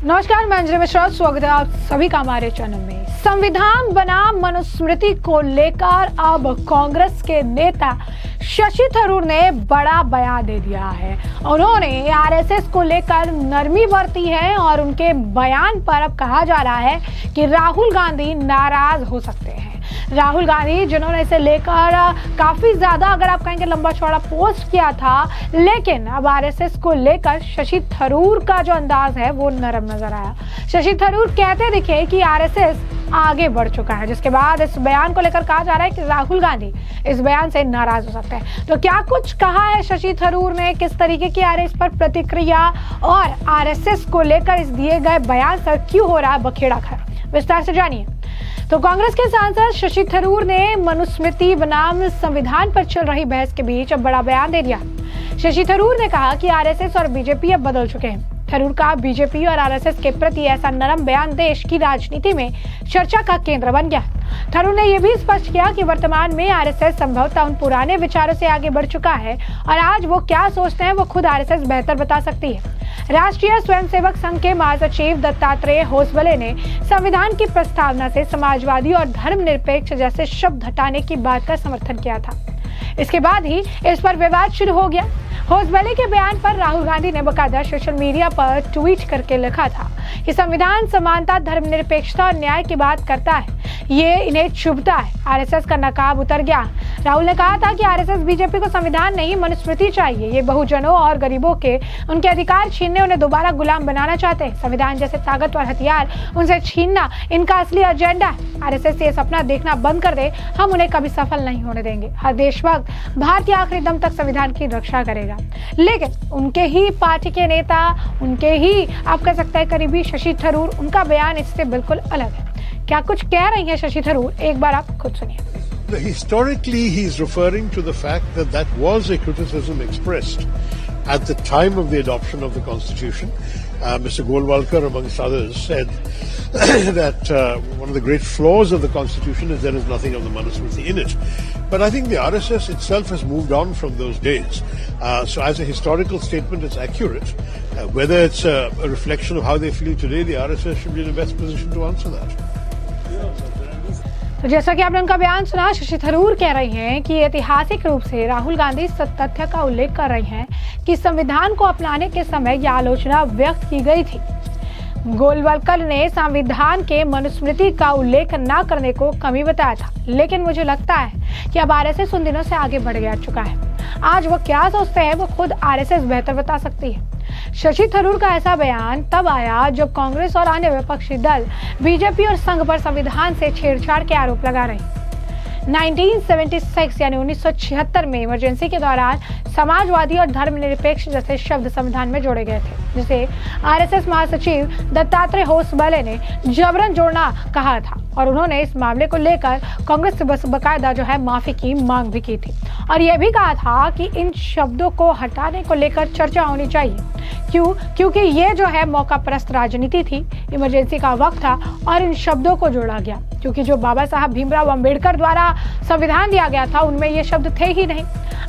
नमस्कार, मैं अंजलि मिश्रा, स्वागत है आप सभी का हमारे चैनल में। संविधान बनाम मनुस्मृति को लेकर अब कांग्रेस के नेता शशि थरूर ने बड़ा बयान दे दिया है। उन्होंने आरएसएस को लेकर नरमी बरती है और उनके बयान पर अब कहा जा रहा है कि राहुल गांधी नाराज हो सकते हैं। राहुल गांधी जिन्होंने इसे लेकर काफी ज्यादा, अगर आप कहेंगे, लंबा चौड़ा पोस्ट किया था, लेकिन अब आरएसएस को लेकर शशि थरूर का जो अंदाज है वो नरम नजर आया। शशि थरूर कहते दिखे कि आरएसएस आगे बढ़ चुका है, जिसके बाद इस बयान को लेकर कहा जा रहा है कि राहुल गांधी इस बयान से नाराज हो सकते हैं। तो क्या कुछ कहा है शशि थरूर ने, किस तरीके की आ रही इस पर प्रतिक्रिया, और आरएसएस को लेकर इस दिए गए बयान से क्यों हो रहा है बखेड़ा खड़ा, विस्तार से जानिए। तो कांग्रेस के सांसद शशि थरूर ने मनुस्मृति बनाम संविधान पर चल रही बहस के बीच अब बड़ा बयान दे दिया। शशि थरूर ने कहा कि आरएसएस और बीजेपी अब बदल चुके हैं। थरूर का बीजेपी और आरएसएस के प्रति ऐसा नरम बयान देश की राजनीति में चर्चा का केंद्र बन गया। थरूर ने यह भी स्पष्ट किया कि वर्तमान में आरएसएस संभवतः उन पुराने विचारों से आगे बढ़ चुका है और आज वो क्या सोचते हैं वो खुद आरएसएस बेहतर बता सकती है। राष्ट्रीय स्वयंसेवक संघ के महासचिव दत्तात्रेय होसबले ने संविधान की प्रस्तावना से समाजवादी और धर्मनिरपेक्ष जैसे शब्द हटाने की बात का समर्थन किया था। इसके बाद ही इस पर विवाद शुरू हो गया। होसबले के बयान पर राहुल गांधी ने बकायदा सोशल मीडिया पर ट्वीट करके लिखा था कि संविधान समानता, धर्मनिरपेक्षता और न्याय की बात करता है, ये इन्हें चुभता है। आरएसएस का नकाब उतर गया। राहुल ने कहा था कि आरएसएस बीजेपी को संविधान नहीं मनुस्मृति चाहिए। ये बहुजनों और गरीबों के उनके अधिकार छीनने, उन्हें दोबारा गुलाम बनाना चाहते हैं। संविधान जैसे ताकतवर हथियार उनसे छीनना इनका असली एजेंडा है। आरएसएस ये सपना देखना बंद कर दे, हम उन्हें कभी सफल नहीं होने देंगे। हर देशभक्त भारतीय आखिरी दम तक संविधान की रक्षा करेगा। लेकिन उनके ही पार्टी के नेता, उनके ही आप कह सकते हैं करीबी शशि थरूर, उनका बयान इससे बिल्कुल अलग है। क्या कुछ कह रही है शशि थरूर, एक बार आप खुद सुनिए। Historically, he is referring to the fact that was a criticism expressed at the time of the adoption of the Constitution. Mr. Golwalkar, amongst others, said that one of the great flaws of the Constitution is there is nothing of the Manusmriti in it. But I think the RSS itself has moved on from those days. So as a historical statement, it's accurate. Whether it's a reflection of how they feel today, the RSS should be in the best position to answer that. तो जैसा कि आपने उनका बयान सुना, शशि थरूर कह रही हैं कि ऐतिहासिक रूप से राहुल गांधी इस तथ्य का उल्लेख कर रही हैं कि संविधान को अपनाने के समय यह आलोचना व्यक्त की गई थी। गोलवलकर ने संविधान के मनुस्मृति का उल्लेख न करने को कमी बताया था, लेकिन मुझे लगता है कि अब आरएसएस उन दिनों से आगे बढ़ गया चुका है। आज वो क्या सोचते हैं वो खुद आरएसएस बेहतर बता सकती है। शशि थरूर का ऐसा बयान तब आया जब कांग्रेस और अन्य विपक्षी दल बीजेपी और संघ पर संविधान से छेड़छाड़ के आरोप लगा रहे। 1976 यानी 1976 में इमरजेंसी के दौरान समाजवादी और धर्मनिरपेक्ष जैसे शब्द संविधान में जोड़े गए थे, जिसे आरएसएस महासचिव दत्तात्रेय होसबले ने जबरन जोड़ना कहा था और उन्होंने इस मामले को लेकर कांग्रेस से बकायदा जो है माफी की मांग भी की थी और यह भी कहा था कि इन शब्दों को हटाने को लेकर चर्चा होनी चाहिए। क्योंकि ये जो है मौका परस्त राजनीति थी, इमरजेंसी का वक्त था और इन शब्दों को जोड़ा गया क्योंकि जो बाबा साहब भीमराव अंबेडकर द्वारा संविधान दिया गया था उनमें ये शब्द थे ही नहीं।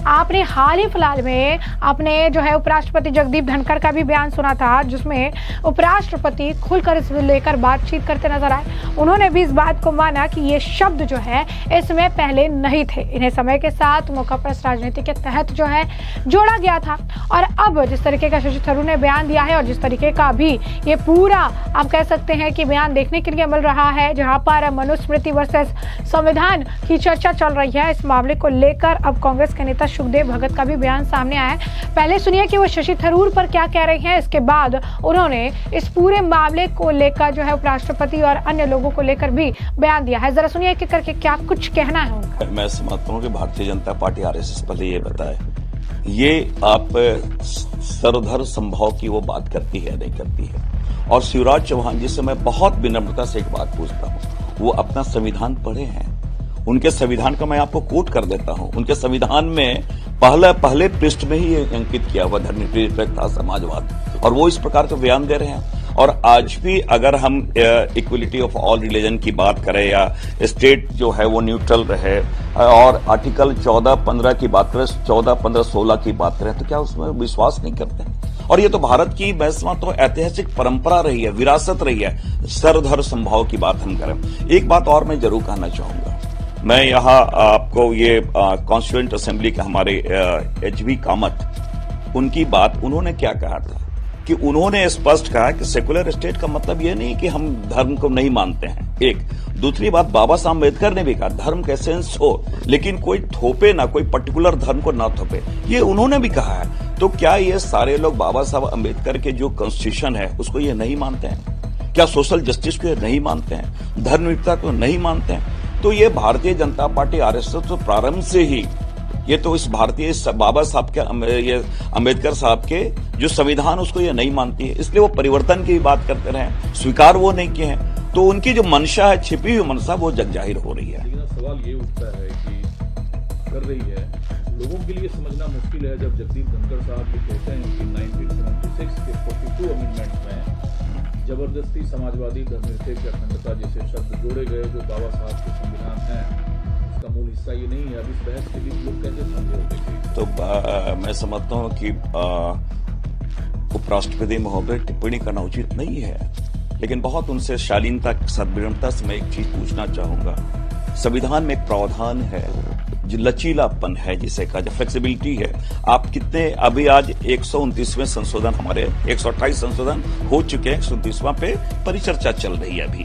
आपने हाल ही फिलहाल में आपने जो है उपराष्ट्रपति जगदीप धनखड़ का भी बयान सुना था, जिसमें उपराष्ट्रपति खुलकर इस लेकर बातचीत करते नजर आए। उन्होंने भी इस बात को माना कि ये शब्द जो है इसमें पहले नहीं थे, इन्हें समय के साथ मौकापरस्त राजनीति के तहत जो है जोड़ा गया था। और अब जिस तरीके का शशि थरूर ने बयान दिया है और जिस तरीके का भी ये पूरा आप कह सकते हैं कि बयान देखने के लिए मिल रहा है, जहां पर मनुस्मृति वर्सेस संविधान की चर्चा चल रही है, इस मामले को लेकर अब कांग्रेस के नेता सुखदेव भगत का भी बयान सामने आया है। पहले सुनिए कि वो शशि थरूर पर क्या कह रहे हैं, इसके बाद उन्होंने इस पूरे मामले को लेकर जो है उपराष्ट्रपति और अन्य लोगों को लेकर भी बयान दिया है। जरा सुनिए कि करके क्या कुछ कहना है उनका। मैं समझता हूँ कि भारतीय जनता पार्टी आरएसएस पहले ये बताए, ये आप सर्वधर्म संभव की वो बात करती है नहीं करती है। और शिवराज चौहान जी से मैं बहुत विनम्रता से एक बात पूछता हूँ, वो अपना संविधान पढ़े हैं? उनके संविधान का मैं आपको कोट कर देता हूं। उनके संविधान में पहले पृष्ठ में ही अंकित किया हुआ धर्मनिरपेक्षता, समाजवाद, और वो इस प्रकार का बयान दे रहे हैं। और आज भी अगर हम इक्वलिटी ऑफ ऑल रिलीजन की बात करें या स्टेट जो है वो न्यूट्रल रहे और आर्टिकल 14, 15 की बात करें, 14, 15, 16 की बात करें, तो क्या उसमें विश्वास नहीं करते हैं? और ये तो भारत की वैसे तो ऐतिहासिक परंपरा रही है, विरासत रही है। सर्वधर्म समभाव की बात हम करें। एक बात और मैं जरूर कहना चाहूंगा, मैं यहाँ आपको ये कॉन्स्टिट्यूएंट असेंबली के हमारे एचबी कामत, उनकी बात, उन्होंने क्या कहा था कि उन्होंने स्पष्ट कहा कि सेकुलर स्टेट का मतलब ये नहीं कि हम धर्म को नहीं मानते हैं। एक दूसरी बात, बाबा साहब अम्बेडकर ने भी कहा धर्म का एसेंस हो, लेकिन कोई थोपे ना, कोई पर्टिकुलर धर्म को ना थोपे, ये उन्होंने भी कहा है। तो क्या ये सारे लोग बाबा साहब अम्बेडकर के जो कॉन्स्टिट्यूशन है उसको ये नहीं मानते हैं? क्या सोशल जस्टिस को ये नहीं मानते हैं? धर्मनिरपेक्षता को नहीं मानते हैं? तो ये भारतीय जनता पार्टी आरएसएस तो प्रारंभ से ही, ये तो इस भारतीय बाबा साहब के, ये अम्बेडकर साहब के जो संविधान उसको ये नहीं मानती है, इसलिए वो परिवर्तन की भी बात करते रहे, स्वीकार वो नहीं किए हैं। तो उनकी जो मंशा है, छिपी हुई मंशा, वो जग जाहिर हो रही है। लेकिन सवाल ये उठता है कि कर रही है, लोगों के लिए समझना मुश्किल है जब जगदीप धनखड़ साहब ये कहते हैं कि 1976 के 42 अमेंडमेंट में जबरदस्ती समाजवादी, धर्मनिरपेक्ष, अखंडता जैसे शब्द जोड़े गए जो बाबा साहब के संविधान है, उसका मूल हिस्सा ये नहीं है। अब इस बहस के लिए लोग कैसे समझे होते? तो मैं समझता हूँ कि उपराष्ट्रपति महोदय टिप्पणी करना उचित नहीं है, लेकिन बहुत उनसे शालीनता, सद्विनम्रता से मैं एक चीज पूछना चाहूंगा। संविधान में एक प्रावधान है, जो लचीलापन है, जिसे कहा जाए फ्लेक्सिबिलिटी है। आप कितने, अभी आज 129वें संशोधन, हमारे 128 संशोधन हो चुके हैं, 129वां पे परिचर्चा चल रही है अभी।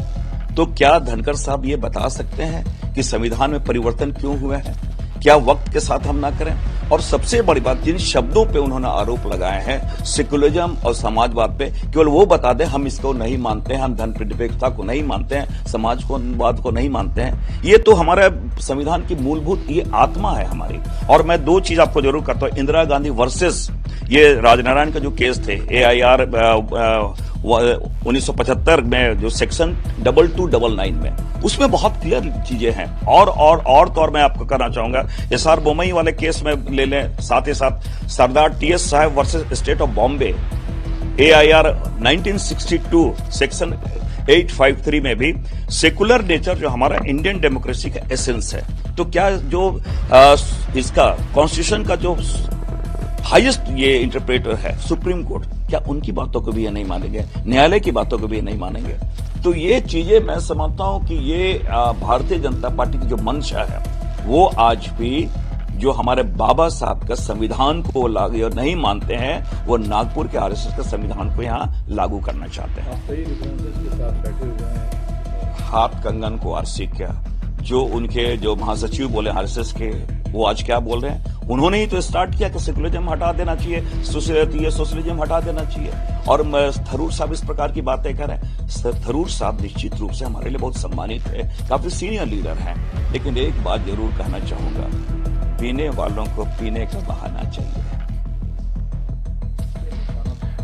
तो क्या धनखड़ साहब ये बता सकते हैं कि संविधान में परिवर्तन क्यों हुए हैं? क्या वक्त के साथ हम ना करें? और सबसे बड़ी बात, जिन शब्दों पे उन्होंने आरोप लगाए हैं, सेकुलरिज्म और समाजवाद पे, केवल वो बता दें हम इसको नहीं मानते हैं, हम धर्मनिरपेक्षता को नहीं मानते हैं, समाजवाद को नहीं मानते हैं। ये तो हमारे संविधान की मूलभूत ये आत्मा है हमारी। और मैं दो चीज आपको जरूर कहता हूं, इंदिरा गांधी वर्सेस ये राजनारायण का जो केस थे, AIR 1975 में जो सेक्शन 2299 में, उसमें बहुत क्लियर चीजें हैं। और तो और मैं आपको कहना चाहूंगा, SR बोमई वाले केस में ले लें, साथ ही साथ सरदार TS साहब versus state of Bombay, AIR 1962 section 853 में भी सेकुलर नेचर जो हमारा इंडियन डेमोक्रेसी का एसेंस है। तो क्या जो इसका कॉन्स्टिट्यूशन का जो हाईएस्ट ये इंटरप्रेटर है सुप्रीम कोर्ट, क्या उनकी बातों को भी ये नहीं मानेंगे? न्यायालय की बातों को भी ये नहीं मानेंगे? तो ये चीजें मैं समझता हूं कि ये भारतीय जनता पार्टी की जो मंशा है, वो आज भी जो हमारे बाबा साहब का संविधान को लागू नहीं मानते हैं, वो नागपुर के आरएसएस के संविधान को यहाँ लागू करना चाहते हैं। के साथ बैठे हुए हैं, हाथ कंगन को आरसी क्या, जो उनके जो महासचिव बोले आरएसएस के, वो आज क्या बोल रहे हैं? उन्होंने ही तो स्टार्ट किया कि सेकुलरिज्म हटा देना चाहिए, सोशलिज्म हटा देना चाहिए। और थरूर साहब इस प्रकार की बातें कर रहे हैं। थरूर साहब निश्चित रूप से हमारे लिए बहुत सम्मानित है, काफी सीनियर लीडर हैं, लेकिन एक बात जरूर कहना चाहूंगा, पीने वालों को पीने का बहाना चाहिए।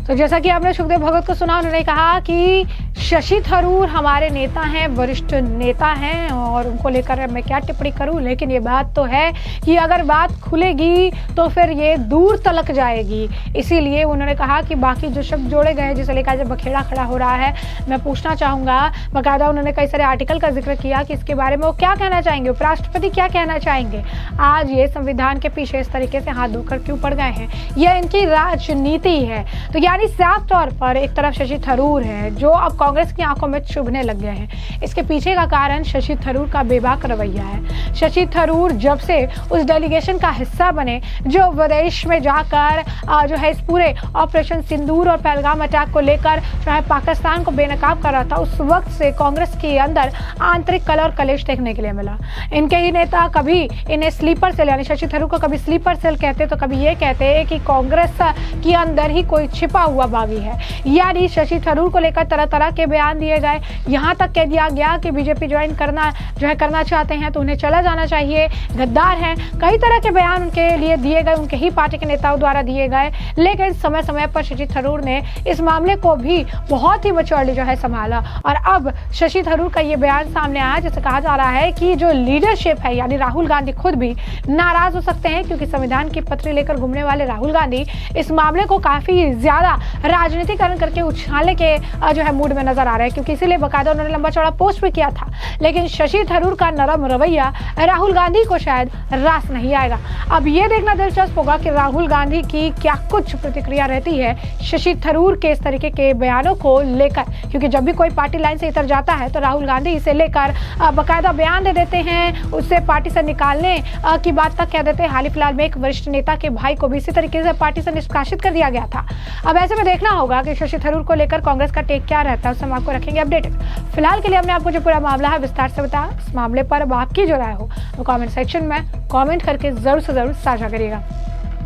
तो जैसा कि आपने सुखदेव भगत को सुना, उन्होंने कहा कि शशि थरूर हमारे नेता हैं, वरिष्ठ नेता हैं, और उनको लेकर मैं क्या टिप्पणी करूं, लेकिन ये बात तो है कि अगर बात खुलेगी तो फिर ये दूर तलक जाएगी। इसीलिए उन्होंने कहा कि बाकी जो शब्द जोड़े गए हैं, जिसे लेकर जब बखेड़ा खड़ा हो रहा है, मैं पूछना चाहूंगा, बाकायदा उन्होंने कई सारे आर्टिकल का जिक्र किया कि इसके बारे में वो क्या कहना चाहेंगे, उपराष्ट्रपति क्या कहना चाहेंगे। आज ये संविधान के पीछे इस तरीके से हाथ धोकर क्यों पड़ गए हैं? यह इनकी राजनीति है। तो यानी साफ तौर पर एक तरफ शशि थरूर है, जो अब कांग्रेस की आंखों में चुभने लग गए हैं। इसके पीछे का कारण शशि थरूर का बेबाक रवैया है। शशि थरूर जब से उस डेलीगेशन का हिस्सा बने जो विदेश में जाकर जो है इस पूरे ऑपरेशन सिंदूर और पहलगाम अटैक को लेकर जो है पाकिस्तान को बेनकाब कर रहा था, उस वक्त से कांग्रेस के अंदर आंतरिक कलह और कलेश देखने के लिए मिला। इनके ही नेता कभी इन्हें स्लीपर सेल, यानी शशि थरूर को कभी स्लीपर सेल कहते, तो कभी ये कहते कि कांग्रेस के अंदर ही कोई छिपा हुआ बागी है। यानी शशि थरूर को लेकर तरह तरह के बयान दिए गए, यहां तक कह दिया गया कि बीजेपी ज्वाइन करना चाहते हैं तो उन्हें चला जाना चाहिए, गद्दार हैं। कई तरह के बयान उनके लिए दिए गए, उनके ही पार्टी के नेताओं द्वारा दिए गए। लेकिन समय समय पर शशि थरूर ने इस मामले को भी बहुत ही मैच्योरली जो है संभाला, और अब शशि थरूर का ये बयान सामने आया, जिसे कहा जा रहा है कि जो लीडरशिप है, यानी राहुल गांधी खुद भी नाराज हो सकते हैं, क्योंकि संविधान की पत्री लेकर घूमने वाले राहुल गांधी इस मामले को काफी ज्यादा राजनीतिकरण करके उछालने के जो है मूड में नजर आ रहे हैं, क्योंकि इसीलिए बाकायदा उन्होंने लंबा चौड़ा पोस्ट भी किया था। लेकिन शशि थरूर का नरम रवैया राहुल गांधी को शायद रास नहीं आएगा। अब ये देखना दिलचस्प होगा कि राहुल गांधी की क्या कुछ प्रतिक्रिया रहती है शशि थरूर के इस तरीके के बयानों को लेकर, क्योंकि जब भी कोई पार्टी लाइन से इतर जाता है तो राहुल गांधी इसे लेकर बाकायदा बयान दे देते हैं, उससे पार्टी से निकालने की बात तक कह देते हैं। हाल ही फिलहाल में एक वरिष्ठ नेता के भाई को भी इसी तरीके से पार्टी से निष्कासित कर दिया गया था। अब ऐसे में देखना होगा कि शशि थरूर को लेकर कांग्रेस का टेक क्या रहता है, उससे हम आपको रखेंगे अपडेटेड। फिलहाल के लिए हमने आपको जो पूरा मामला है विस्तार से बताया। इस मामले पर अब आपकी जो राय हो वो कमेंट सेक्शन में कमेंट करके जरूर से जरूर साझा करिएगा।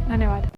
धन्यवाद।